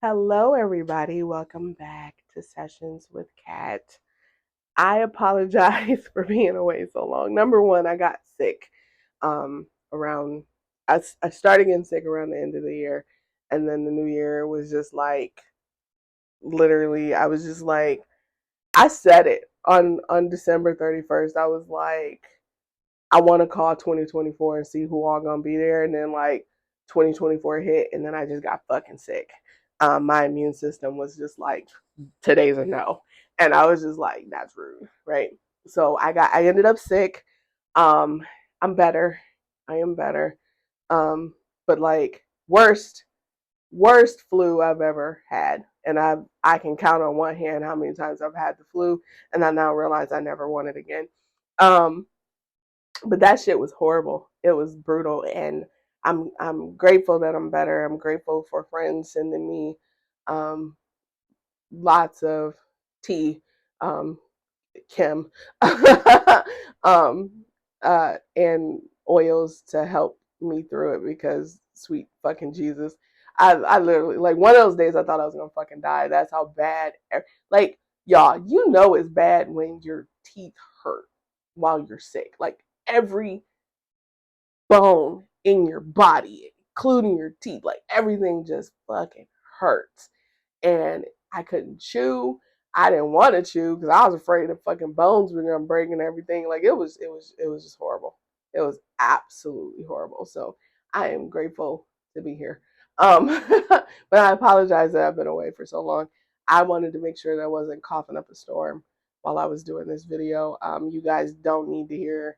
Hello, everybody. Welcome back to Sessions with Kat. I apologize for being away so long. Number one, I got sick around, I started getting sick around the end of the year. And then the new year was just like, literally, I was just like, I said it on December 31st. I was like, I want to call 2024 and see who all gonna be there. And then like 2024 hit, and then I just got fucking sick. My immune system was just like, today's a no, and I was just like, that's rude, right? So I ended up sick. Um, I'm better. I am better. But like worst flu I've ever had, and I can count on one hand how many times I've had the flu, and I now realize I never want it again. Um, but that shit was horrible. It was brutal, and I'm grateful that I'm better. I'm grateful for friends sending me um, lots of tea, um, Kim, um, and oils to help me through it because sweet fucking Jesus. I literally, like, one of those days I thought I was gonna fucking die. That's how bad, like, y'all, you know it's bad when your teeth hurt while you're sick. Like, every bone in your body, including your teeth, like, everything just fucking hurts. And I couldn't chew. I didn't want to chew because I was afraid the fucking bones were gonna break and everything. Like, it was just horrible. It was absolutely horrible. So I am grateful to be here. But I apologize that I've been away for so long. I wanted to make sure that I wasn't coughing up a storm while I was doing this video. You guys don't need to hear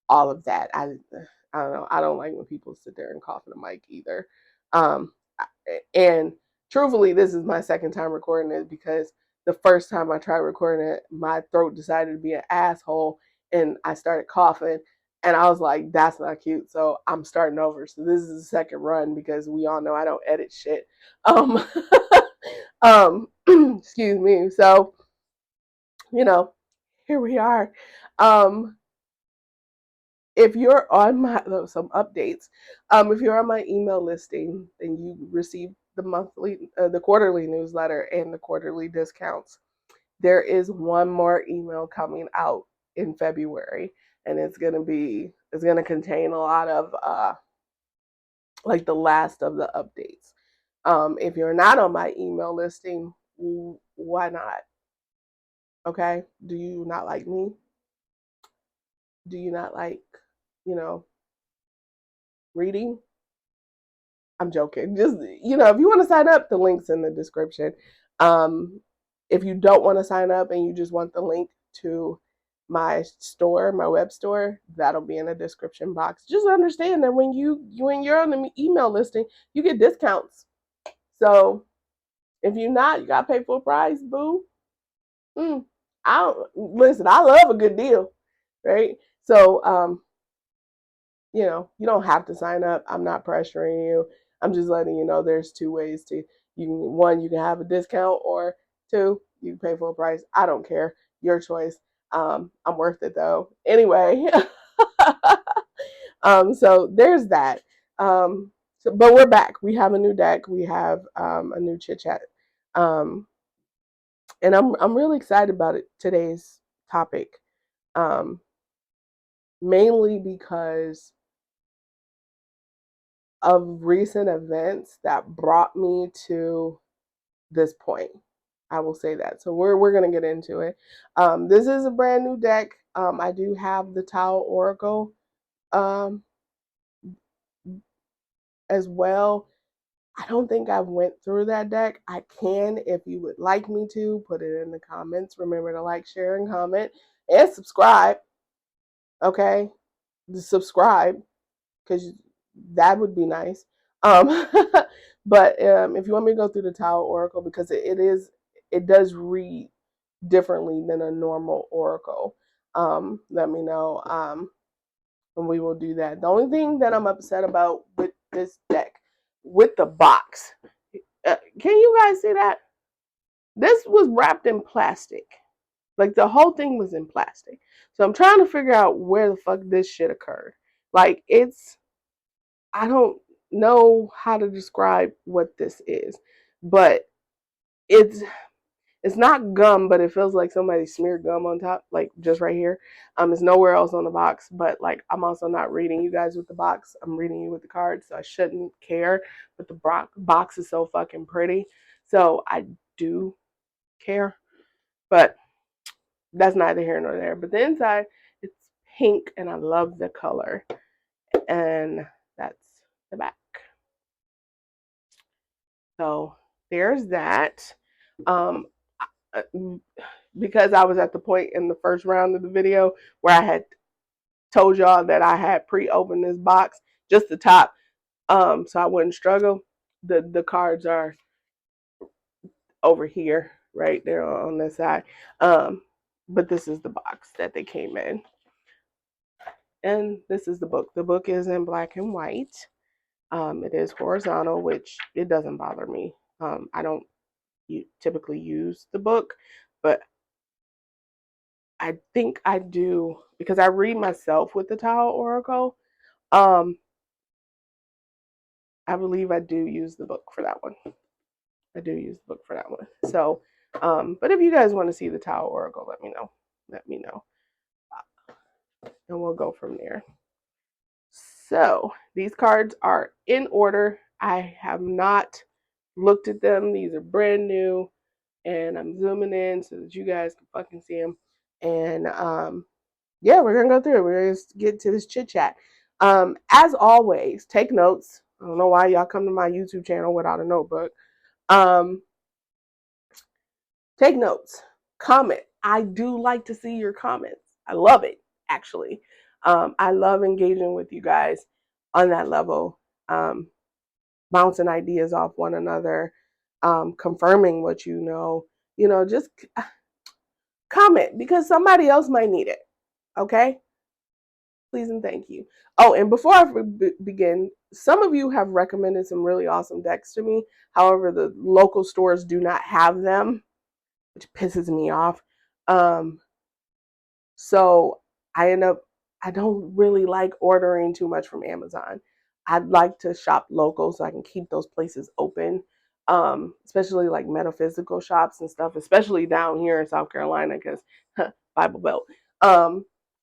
all of that. I don't know. I don't like when people sit there and cough in the mic either. Um, and truthfully, this is my second time recording it because the first time I tried recording it, my throat decided to be an asshole and I started coughing. And I was like, that's not cute. So I'm starting over. So this is the second run because we all know I don't edit shit. Um, excuse me. So, you know, here we are. Um, if you're on my some updates, if you're on my email listing, then you receive the quarterly newsletter and the quarterly discounts. There is one more email coming out in February, and it's gonna contain a lot of like the last of the updates. If you're not on my email listing, why not? Okay, do you not like me? Do you not like, you know, reading? I'm joking. Just, if you want to sign up, the link's in the description. Um, if you don't want to sign up and you just want the link to my store, my web store, that'll be in the description box. Just understand that when you're on the email listing, you get discounts. So if you're not, you gotta pay full price, boo. I don't listen. I love a good deal, right? So you don't have to sign up. I'm not pressuring you. I'm just letting you know there's two ways to you can have a discount, or two, you can pay full price. I don't care. Your choice. I'm worth it though. Anyway, so there's that. But we're back. We have a new deck. We have a new chit chat. Um, and I'm really excited about it today's topic. Um, mainly because of recent events that brought me to this point. I will say that. So we're gonna get into it. This is a brand new deck. I do have the Tao Oracle um, as well. I don't think I went through that deck. I can, if you would like me to, put it in the comments. Remember to like, share, and comment, and subscribe. Okay, subscribe because that would be nice. Um, but if you want me to go through the Tower Oracle, because it does read differently than a normal Oracle, let me know, and we will do that. The only thing that I'm upset about with this deck, with the box, can you guys see that? This was wrapped in plastic. Like, the whole thing was in plastic. So I'm trying to figure out where the fuck this shit occurred. Like, I don't know how to describe what this is, but it's not gum, but it feels like somebody smeared gum on top, like just right here. It's nowhere else on the box, but like I'm also not reading you guys with the box. I'm reading you with the cards, so I shouldn't care. But the box is so fucking pretty, so I do care. But that's neither here nor there. But the inside, it's pink, and I love the color. And that's the back. So there's that. Um, because I was at the point in the first round of the video where I had told y'all that I had pre-opened this box, just the top, so I wouldn't struggle. The cards are over here, right there on this side. But this is the box that they came in. And this is the book. The book is in black and white. It is horizontal, which it doesn't bother me. I don't typically use the book, but I think I do because I read myself with the Tower Oracle. I believe I do use the book for that one. I do use the book for that one. So, but if you guys want to see the Tower Oracle, let me know. Let me know. And we'll go from there. So, these cards are in order. I have not looked at them. These are brand new. And I'm zooming in so that you guys can fucking see them. And yeah, we're gonna go through it. We're gonna get to this chit chat. As always, take notes. I don't know why y'all come to my YouTube channel without a notebook. Take notes. Comment. I do like to see your comments. I love it, actually. I love engaging with you guys on that level, bouncing ideas off one another, confirming what you know. Just comment because somebody else might need it. Okay? Please and thank you. Oh, and before I begin, some of you have recommended some really awesome decks to me. However, the local stores do not have them, which pisses me off. So I don't really like ordering too much from Amazon. I'd like to shop local so I can keep those places open, especially like metaphysical shops and stuff, especially down here in South Carolina because Bible Belt.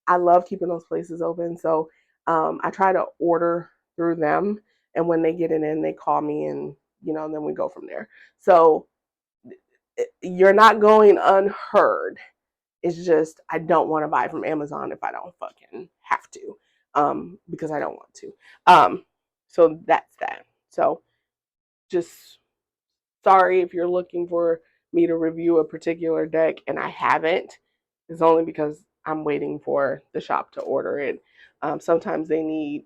I love keeping those places open. So I try to order through them. And when they get it in, they call me and, then we go from there. So you're not going unheard. It's just I don't want to buy from Amazon if I don't fucking have to, because I don't want to. So that's that. So just sorry if you're looking for me to review a particular deck and I haven't. It's only because I'm waiting for the shop to order it. Sometimes they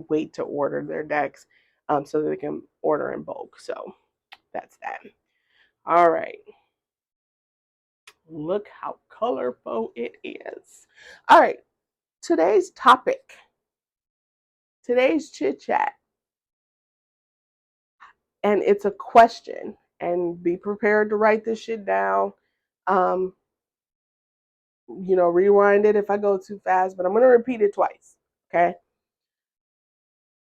wait to order their decks so that they can order in bulk. So that's that. All right. Look how colorful it is. All right. Today's topic, today's chit chat, and it's a question. And be prepared to write this shit down. Rewind it if I go too fast, but I'm going to repeat it twice. Okay.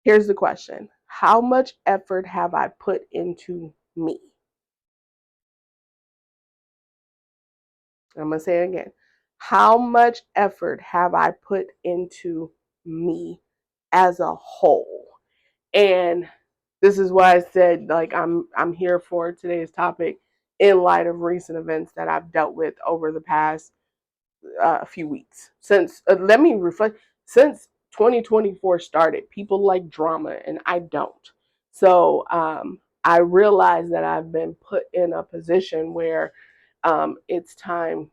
Here's the question: how much effort have I put into me? I'm going to say it again. How much effort have I put into me as a whole? And this is why I said, like, I'm here for today's topic in light of recent events that I've dealt with over the past few weeks. Let me reflect, since 2024 started, people like drama and I don't. So I realize that I've been put in a position where it's time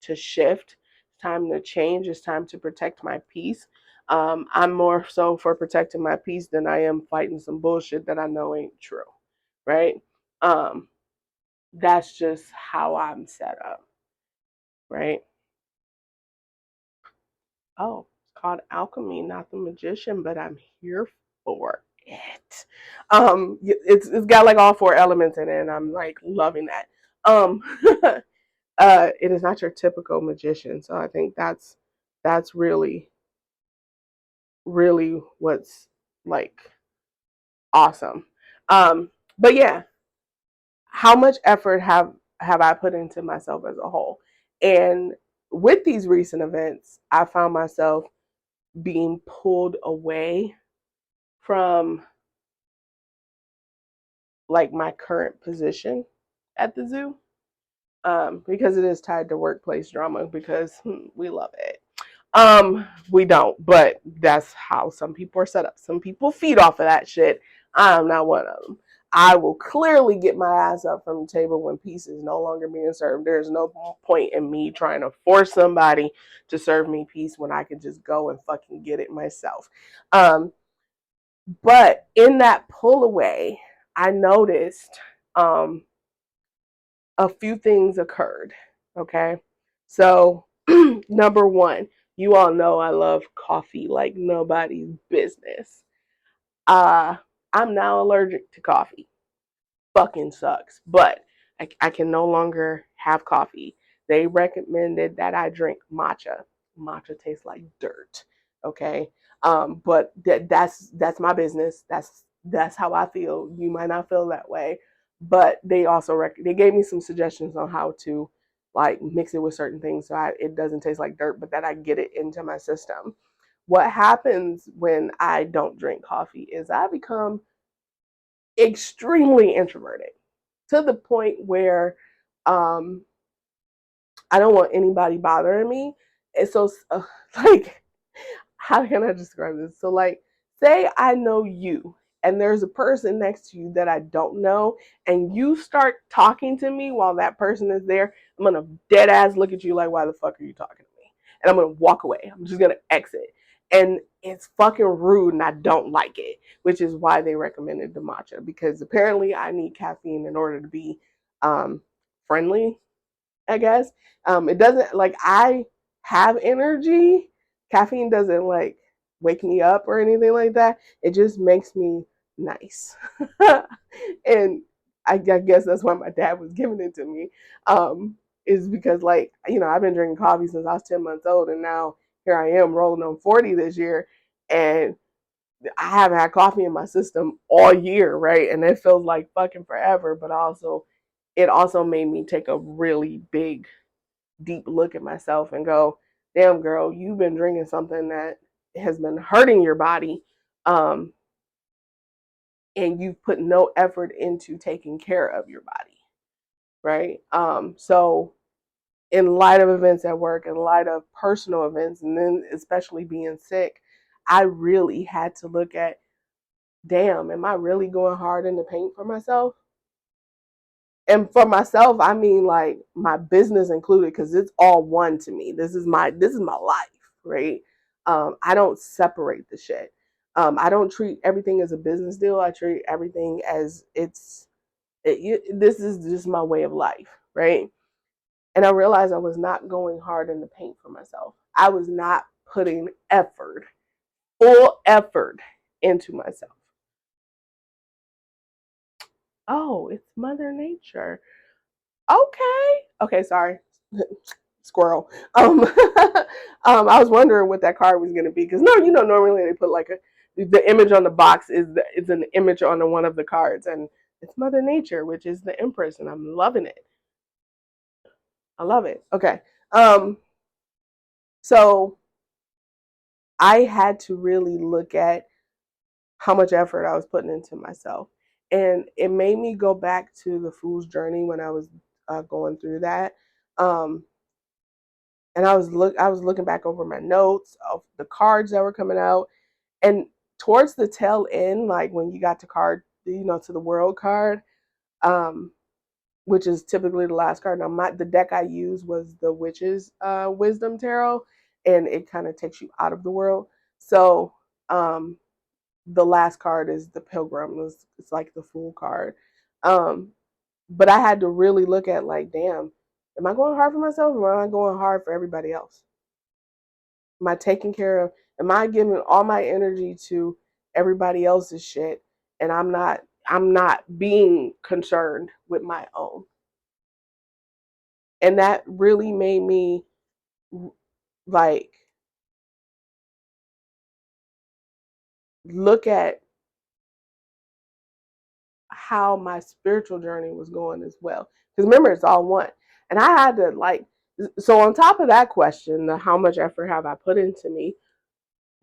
to shift, it's time to change, it's time to protect my peace. I'm more so for protecting my peace than I am fighting some bullshit that I know ain't true, right? That's just how I'm set up, right? Oh, it's called Alchemy, not the Magician, but I'm here for it. It's got like all four elements in it, and I'm like loving that. Um, it is not your typical magician, so I think that's really really what's like awesome. But yeah, how much effort have I put into myself as a whole? And with these recent events, I found myself being pulled away from like my current position at the zoo, because it is tied to workplace drama, because we love it. We don't, but that's how some people are set up. Some people feed off of that shit. I'm not one of them. I will clearly get my ass up from the table when peace is no longer being served. There's no point in me trying to force somebody to serve me peace when I can just go and fucking get it myself. But in that pull away, I noticed um, a few things occurred. Okay. So, number one, you all know I love coffee like nobody's business. Uh, I'm now allergic to coffee. Fucking sucks. But I can no longer have coffee. They recommended that I drink matcha. Matcha tastes like dirt. Okay. But that's my business. That's how I feel. You might not feel that way. But they also they gave me some suggestions on how to like mix it with certain things so it doesn't taste like dirt, but that I get it into my system. What happens when I don't drink coffee is I become extremely introverted to the point where um, I don't want anybody bothering me. And so, like, how can I describe this? So, like, say I know you and there's a person next to you that I don't know, and you start talking to me while that person is there, I'm gonna dead ass look at you like, why the fuck are you talking to me? And I'm gonna walk away. I'm just gonna exit. And it's fucking rude and I don't like it, which is why they recommended the matcha, because apparently I need caffeine in order to be um, friendly, I guess. It doesn't like I have energy. Caffeine doesn't like wake me up or anything like that. It just makes me nice. And I guess that's why my dad was giving it to me. Is because like, I've been drinking coffee since I was 10 months old, and now here I am rolling on 40 this year, and I haven't had coffee in my system all year, right? And it feels like fucking forever, but also it also made me take a really big deep look at myself and go, damn girl, you've been drinking something that has been hurting your body, um, and you've put no effort into taking care of your body, right? So in light of events at work, in light of personal events, and then especially being sick, I really had to look at, damn, am I really going hard in the paint for myself? And for myself, I mean like my business included, because it's all one to me. This is my life, right? I don't separate the shit. I don't treat everything as a business deal. I treat everything as this is just my way of life, right? And I realized I was not going hard in the paint for myself. I was not putting effort, full effort into myself. Oh, it's Mother Nature. Okay, sorry. Squirrel. I was wondering what that card was going to be, because no, normally they put like the image on the box is an image on one of the cards, and it's Mother Nature, which is the Empress, and I'm loving it. I love it. Okay, so I had to really look at how much effort I was putting into myself, and it made me go back to the fool's journey when I was going through that. Um, and I was looking back over my notes of the cards that were coming out, and towards the tail end, like when you got to to the world card, um, which is typically the last card. Now, the deck I used was the Witch's Wisdom Tarot, and it kind of takes you out of the world. So, the last card is the Pilgrim. It's like the Fool card. Um, but I had to really look at like, damn, am I going hard for myself, or am I going hard for everybody else? Am I taking care of, am I giving all my energy to everybody else's shit, and I'm not being concerned with my own? And that really made me like look at how my spiritual journey was going as well. Because remember, it's all one. And I had to like, so on top of that question, the how much effort have I put into me?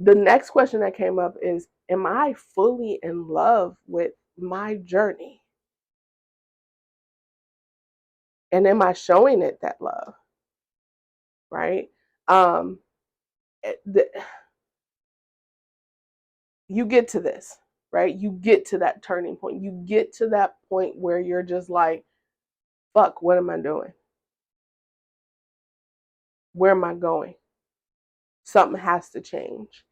The next question that came up is, am I fully in love with my journey? And am I showing it that love? Right? Um, the, you get to this, right? You get to that turning point. You get to that point where you're just like, fuck, what am I doing? Where am I going? Something has to change.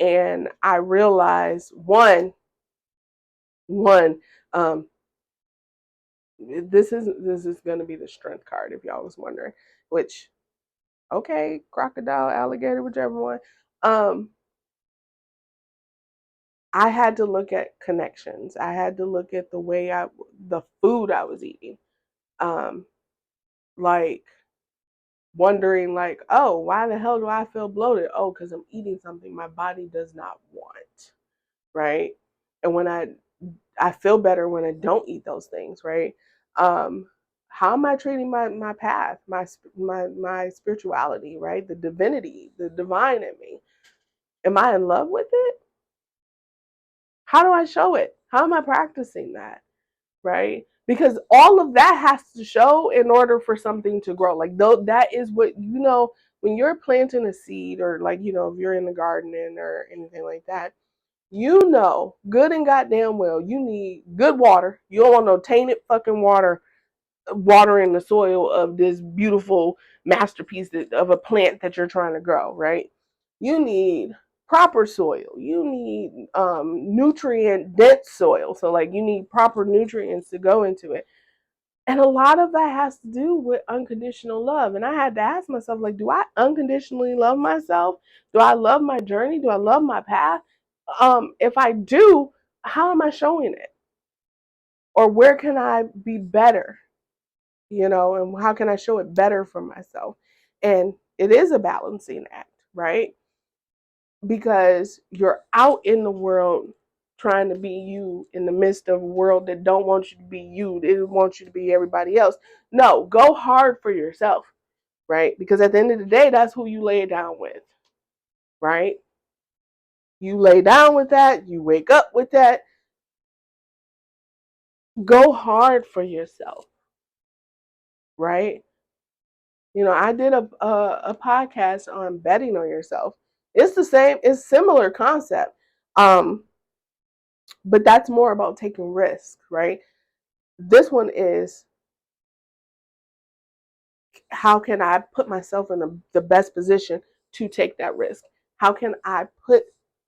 And I realized one, um, this is going to be the strength card if y'all was wondering, which, okay, crocodile, alligator, whichever one. I had to look at connections. I had to look at the food I was eating. Um, like wondering like, oh, why the hell do I feel bloated? Oh, because I'm eating something my body does not want, right? And when I feel better when I don't eat those things, right? Um, how am I treating my path, my spirituality, right? The divinity, the divine in me. Am I in love with it? How do I show it? How am I practicing that? Right? Because all of that has to show in order for something to grow. Like though that is what when you're planting a seed, or like if you're in the gardening or anything like that, good and goddamn well you need good water. You don't want no tainted fucking water watering the soil of this beautiful masterpiece of a plant that you're trying to grow, right? You need proper soil. You need nutrient dense soil. So like you need proper nutrients to go into it. And a lot of that has to do with unconditional love. And I had to ask myself, like, do I unconditionally love myself? Do I love my journey? Do I love my path? If I do, how am I showing it? Or where can I be better? And how can I show it better for myself? And it is a balancing act, right? Because you're out in the world trying to be you in the midst of a world that don't want you to be you. They want you to be everybody else. No, go hard for yourself, right? Because at the end of the day, that's who you lay down with, right? You lay down with that, you wake up with that. Go hard for yourself, right? I did a podcast on betting on yourself. It's the same, it's similar concept. But that's more about taking risks, right? This one is, how can I put myself in the best position to take that risk? How can I put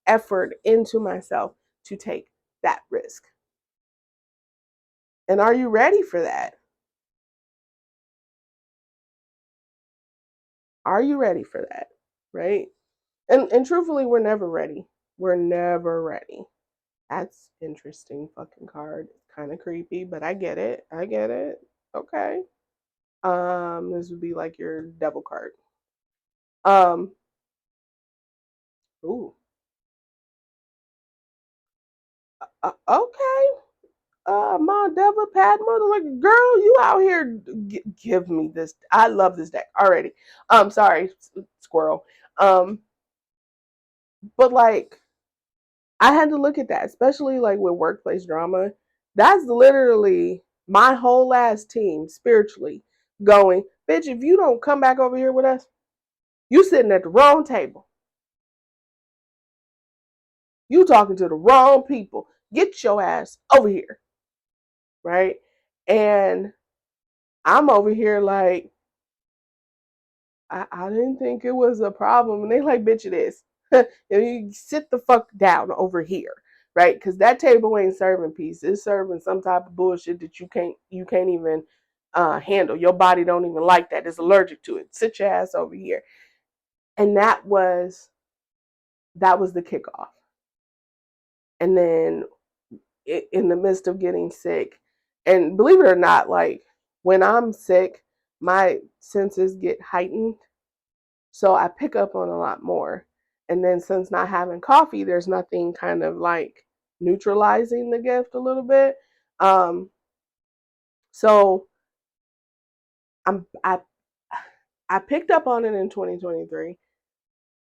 effort into myself to take that risk? And are you ready for that? Are you ready for that? Right? And truthfully, we're never ready. We're never ready. That's interesting fucking card. Kind of creepy, but I get it. I get it. Okay. This would be like your devil card. Um, ooh. Okay. My Deva, Padma, like, girl, you out here, give me this. I love this deck already. Sorry, squirrel. But like, I had to look at that, especially like with workplace drama. That's literally my whole last team spiritually going, bitch, if you don't come back over here with us, you sitting at the wrong table. You talking to the wrong people. Get your ass over here. Right? And I'm over here like, I didn't think it was a problem. And they like, bitch, it is. You sit the fuck down over here, right? Because that table ain't serving peace. It's serving some type of bullshit that you can't even handle. Your body don't even like that. It's allergic to it. Sit your ass over here. And that was the kickoff. And then in the midst of getting sick, and believe it or not, like when I'm sick, my senses get heightened. So I pick up on a lot more. And then since not having coffee, there's nothing kind of like neutralizing the gift a little bit. So I I picked up on it in 2023,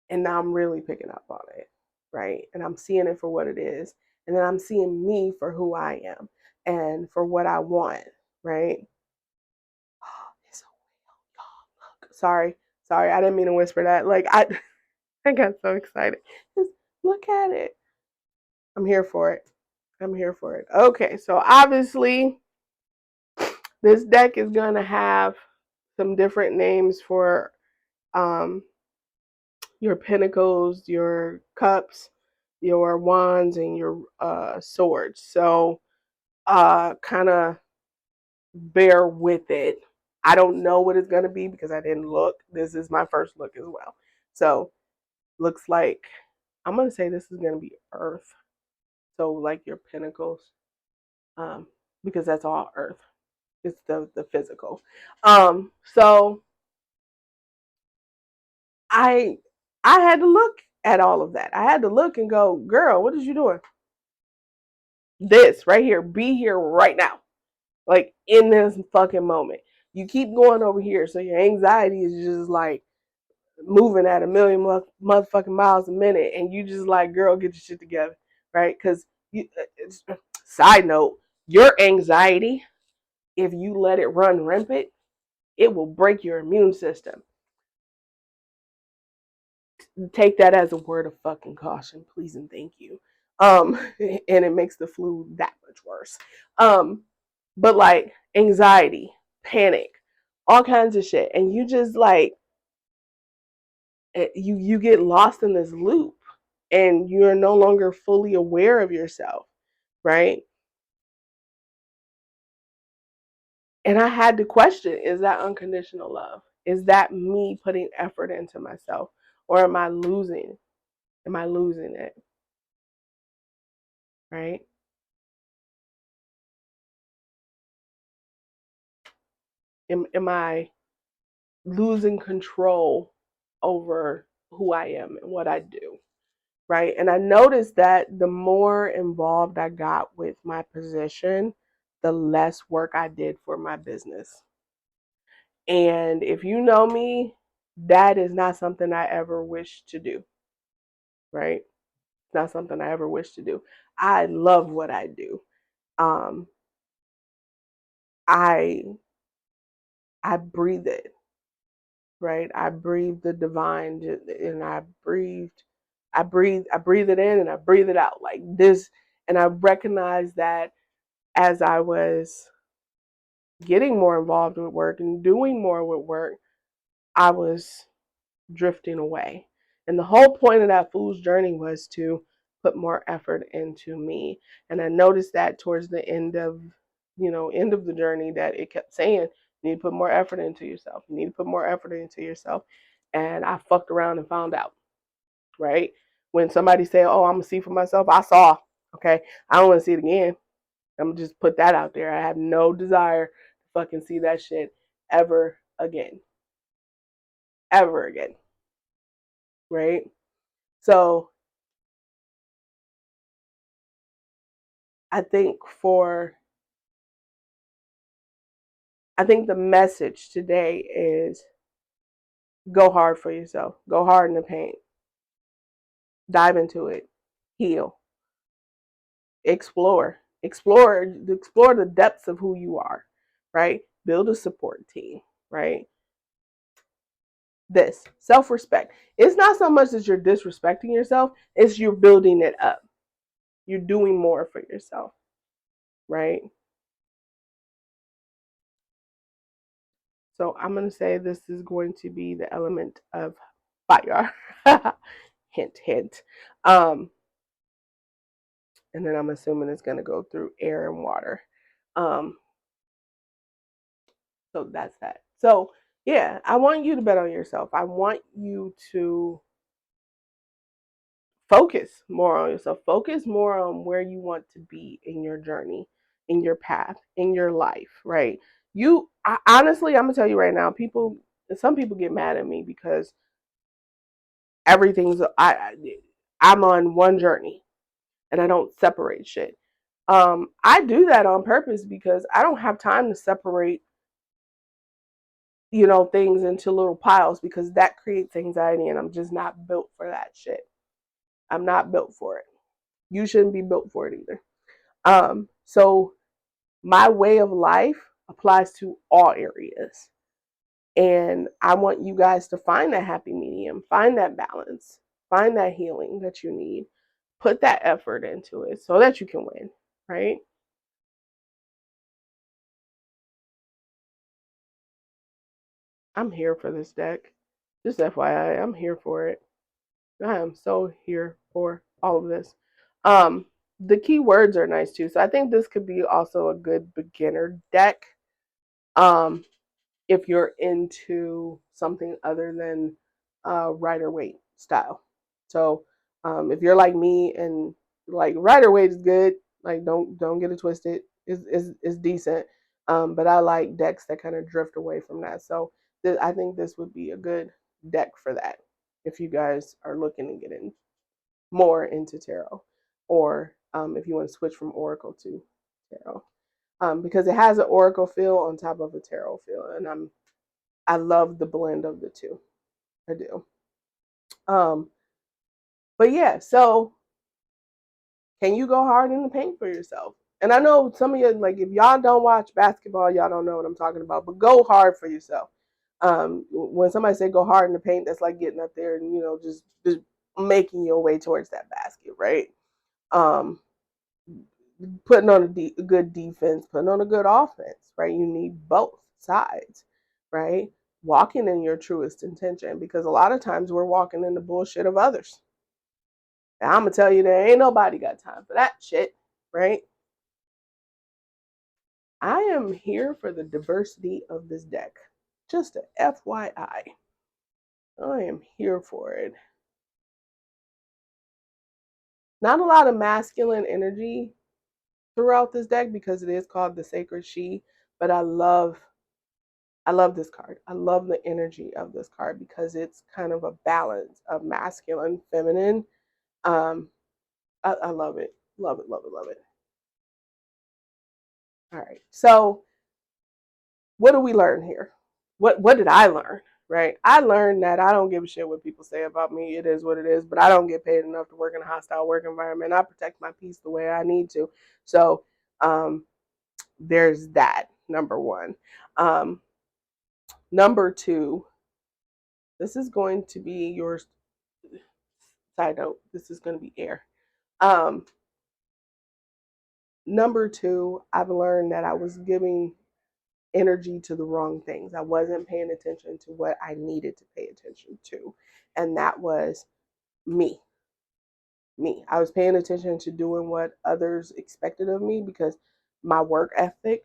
and now I'm really picking up on it, right? And I'm seeing it for what it is, and then I'm seeing me for who I am and for what I want, right? It's so sorry, sorry, I didn't mean to whisper that. Like I got so excited. Just look at it. I'm here for it. I'm here for it. Okay, so obviously this deck is gonna have some different names for um your pentacles, your cups, your wands, and your swords. So kind of bear with it. I don't know what it's going to be because I didn't look. This is my first look as well. So looks like I'm going to say this is going to be earth. So like your pentacles, um, because that's all earth. It's the physical. So I I had to look at all of that. I had to look and go, girl, what is you doing? This right here, be here right now, like in this fucking moment. You keep going over here, so your anxiety is just like moving at a million motherfucking miles a minute, and you just like, girl, get your shit together, right? Because you. Side note, your anxiety, if you let it run rampant, it will break your immune system. Take that as a word of fucking caution, please and thank you. And it makes the flu that much worse. But like anxiety, panic, all kinds of shit, and you just like you get lost in this loop, and you're no longer fully aware of yourself, right? And I had to question: is that unconditional love? Is that me putting effort into myself, or am I losing? Am I losing it? Right? Am I losing control over who I am and what I do, right? And I noticed that the more involved I got with my position, the less work I did for my business. And if you know me, that is not something I ever wish to do, right? It's not something I ever wish to do. I love what I do. Um, I I breathe it, right? I breathe the divine, and I breathe it in and I breathe it out like this. And I recognize that as I was getting more involved with work and doing more with work, I was drifting away. And the whole point of that fool's journey was to put more effort into me. And I noticed that towards the end of the journey, that it kept saying, you need to put more effort into yourself. You need to put more effort into yourself. And I fucked around and found out, right? When somebody said, oh, I'm gonna see for myself, I saw. Okay. I don't want to see it again. I'm gonna just put that out there. I have no desire to fucking see that shit ever again. Ever again. Right? So I think for I think the message today is go hard for yourself. Go hard in the paint. Dive into it. Heal. Explore. Explore the depths of who you are, right? Build a support team, right? This self-respect. It's not so much that you're disrespecting yourself, it's you're building it up. You're doing more for yourself, right? So I'm going to say this is going to be the element of fire. Hint, hint. Um, and then I'm assuming it's going to go through air and water. Um, so that's that. So yeah, I want you to bet on yourself. I want you to focus more on yourself. Focus more on where you want to be in your journey, in your path, in your life, right? Honestly, I'm gonna tell you right now, some people get mad at me because everything's I'm on one journey and I don't separate shit. I do that on purpose because I don't have time to separate, things into little piles, because that creates anxiety and I'm just not built for that shit. I'm not built for it. You shouldn't be built for it either. So my way of life applies to all areas. And I want you guys to find that happy medium, find that balance, find that healing that you need, put that effort into it so that you can win, right? I'm here for this deck. Just FYI, I'm here for it. I am so here for all of this. The key words are nice too. So I think this could be also a good beginner deck. Um, if you're into something other than rider weight style. So if you're like me and like rider weight is good, like don't get it twisted. Is decent. But I like decks that kind of drift away from that. So I think this would be a good deck for that if you guys are looking to get in more into tarot, or if you want to switch from oracle to tarot, because it has an oracle feel on top of a tarot feel, and I love the blend of the two. I do. Um, but yeah, so can you go hard in the paint for yourself? And I know some of you, like, if y'all don't watch basketball, y'all don't know what I'm talking about, but go hard for yourself. When somebody say go hard in the paint, that's like getting up there and, just making your way towards that basket, right? Um, Putting on a good defense, putting on a good offense, right? You need both sides, right? Walking in your truest intention, because a lot of times we're walking in the bullshit of others. And I'm gonna tell you, there ain't nobody got time for that shit, right? I am here for the diversity of this deck. Just a FYI. I am here for it. Not a lot of masculine energy throughout this deck because it is called the Sacred She, but I love this card. I love the energy of this card because it's kind of a balance of masculine, feminine. Um, I love it. Love it, love it, love it. All right. So what do we learn here? What did I learn? Right? I learned that I don't give a shit what people say about me. It is what it is, but I don't get paid enough to work in a hostile work environment. I protect my peace the way I need to. So there's that, number one. Number two, this is going to be your side note. This is going to be air. Um, Number two, I've learned that I was giving energy to the wrong things. I wasn't paying attention to what I needed to pay attention to. And that was me. Me. I was paying attention to doing what others expected of me because my work ethic,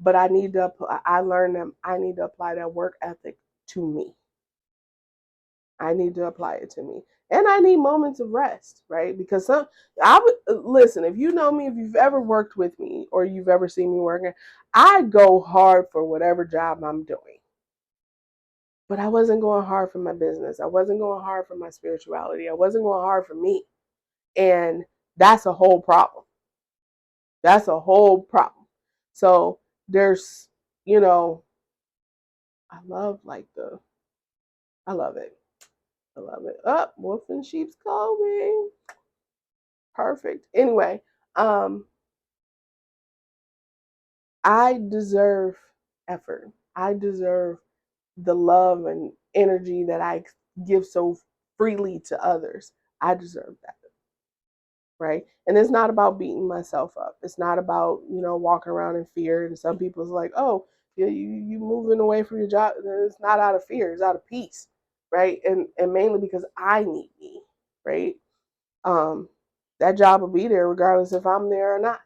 but I learned that I need to apply that work ethic to me. I need to apply it to me. And I need moments of rest, right? Because I would listen, if you know me, if you've ever worked with me or you've ever seen me working, I go hard for whatever job I'm doing. But I wasn't going hard for my business. I wasn't going hard for my spirituality. I wasn't going hard for me. And that's a whole problem. That's a whole problem. So there's, you know, I love like I love it. I love it. Up, wolf in sheep's clothing. Perfect. Anyway, um, I deserve effort. I deserve the love and energy that I give so freely to others. I deserve that, right? And it's not about beating myself up. It's not about, walking around in fear. And some people's like, oh, yeah, you moving away from your job. It's not out of fear. It's out of peace, right? And mainly because I need me, right? Um, that job will be there regardless if I'm there or not.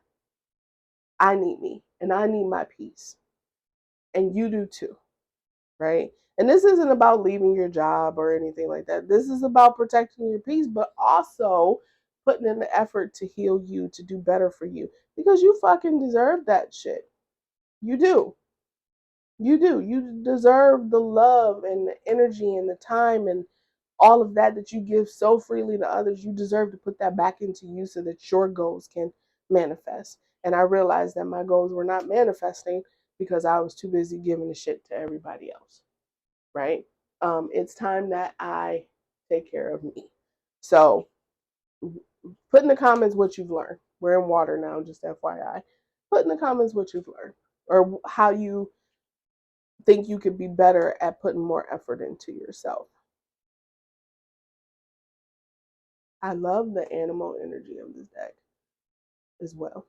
I need me and I need my peace. And you do too, right? And this isn't about leaving your job or anything like that. This is about protecting your peace, but also putting in the effort to heal you, to do better for you, because you fucking deserve that shit. You do. You do. You deserve the love and the energy and the time and all of that you give so freely to others. You deserve to put that back into you so that your goals can manifest. And I realized that my goals were not manifesting because I was too busy giving a shit to everybody else, right? It's time that I take care of me. So put in the comments what you've learned. We're in water now, just FYI. Put in the comments what you've learned or how you think you could be better at putting more effort into yourself. I love the animal energy of this deck as well.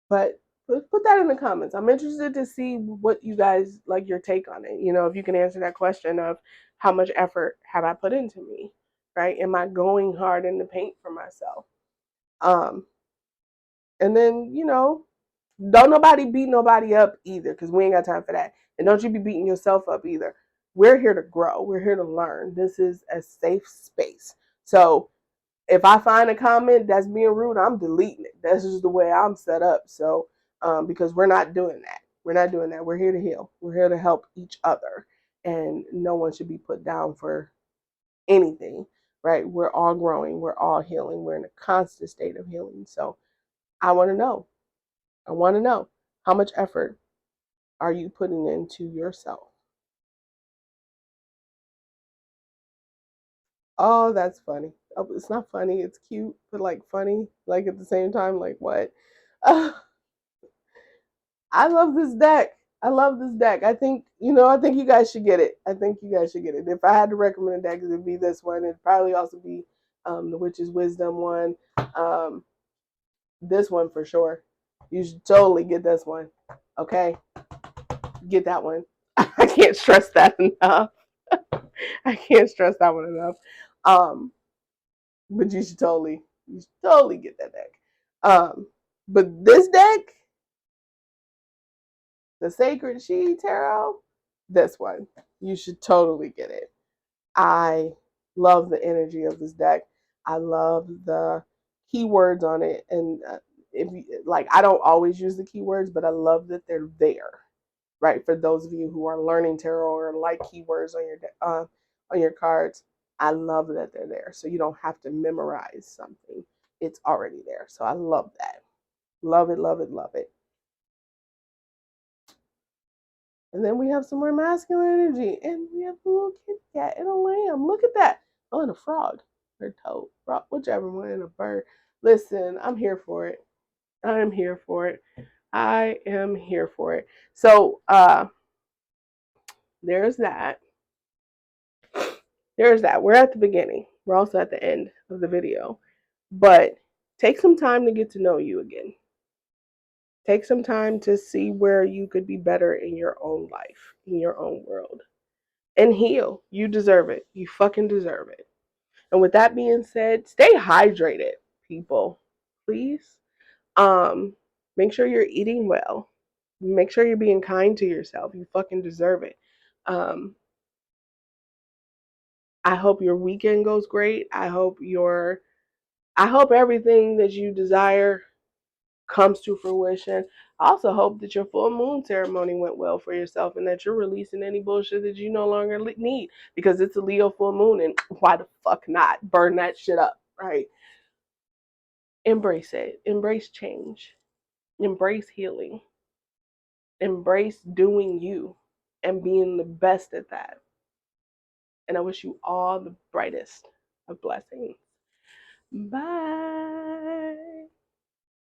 But put that in the comments. I'm interested to see what you guys like your take on it. You know, if you can answer that question of how much effort have I put into me, right? Am I going hard in the paint for myself? And then, you know, don't nobody beat nobody up either because we ain't got time for that. And don't you be beating yourself up either. We're here to grow. We're here to learn. This is a safe space. So if I find a comment that's being rude, I'm deleting it. That's just the way I'm set up. So, because we're not doing that. We're not doing that. We're here to heal. We're here to help each other. And no one should be put down for anything, right? We're all growing. We're all healing. We're in a constant state of healing. So I want to know. I want to know how much effort are you putting into yourself? Oh, that's funny. Oh, it's not funny. It's cute, but like funny, like at the same time, like what? I love this deck. I love this deck. I think, you know, I think you guys should get it. I think you guys should get it. If I had to recommend a deck, it would be this one. It'd probably also be the Witch's Wisdom one. Um, this one for sure. You should totally get this one. Okay? Get that one. I can't stress that enough. I can't stress that one enough. Um, but you should totally get that deck. But this deck, the Sacred She Tarot, this one, you should totally get it. I love the energy of this deck. I love the keywords on it, and if you, like, I don't always use the keywords, but I love that they're there, right? For those of you who are learning tarot or like keywords on your cards, I love that they're there, so you don't have to memorize something. It's already there, so I love that. Love it, love it, love it. And then we have some more masculine energy. And we have a little kitty cat and a lamb. Look at that. Oh, and a frog. Or toad. Frog, whichever one, and a bird. Listen, I'm here for it. I'm here for it. I am here for it. So there's that. There's that. We're at the beginning. We're also at the end of the video. But take some time to get to know you again. Take some time to see where you could be better in your own life, in your own world. And heal. You deserve it. You fucking deserve it. And with that being said, stay hydrated, people. Please. Make sure you're eating well. Make sure you're being kind to yourself. You fucking deserve it. Um, I hope your weekend goes great. I hope everything that you desire comes to fruition. I also hope that your full moon ceremony went well for yourself and that you're releasing any bullshit that you no longer need because it's a Leo full moon and why the fuck not? Burn that shit up, right? Embrace it. Embrace change. Embrace healing. Embrace doing you and being the best at that. And I wish you all the brightest of blessings. Bye.